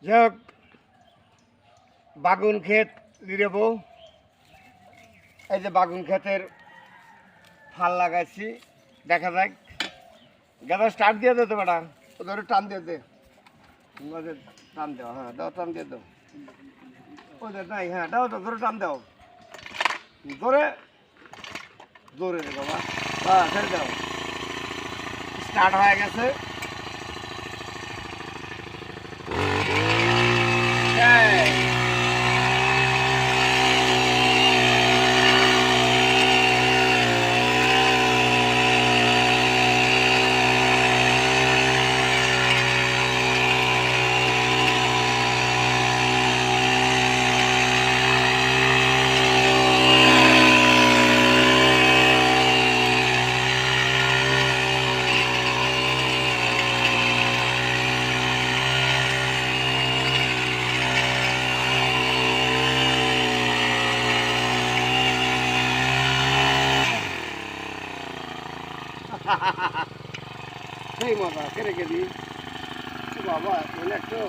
যাক, বাগুন ক্ষেত লিরেব। এই যে বাগুন ক্ষেতের ফাল লাগাইছি, দেখা যাক। গাদা স্টার্ট দিয়ে দে তো বেটা, ধরে টান দিয়ে দে, টান দাও। হ্যাঁ দাও, টান দিয়ে দাও। ওদের নাই, হ্যাঁ দাও তো, ধরে টান দাও, ধরে জোরে দে বাবা। হ্যাঁ ছেড়ে দাও, স্টার্ট হয়ে গেছে। সেই মজা কেড়ে গেলি বাবা, একটু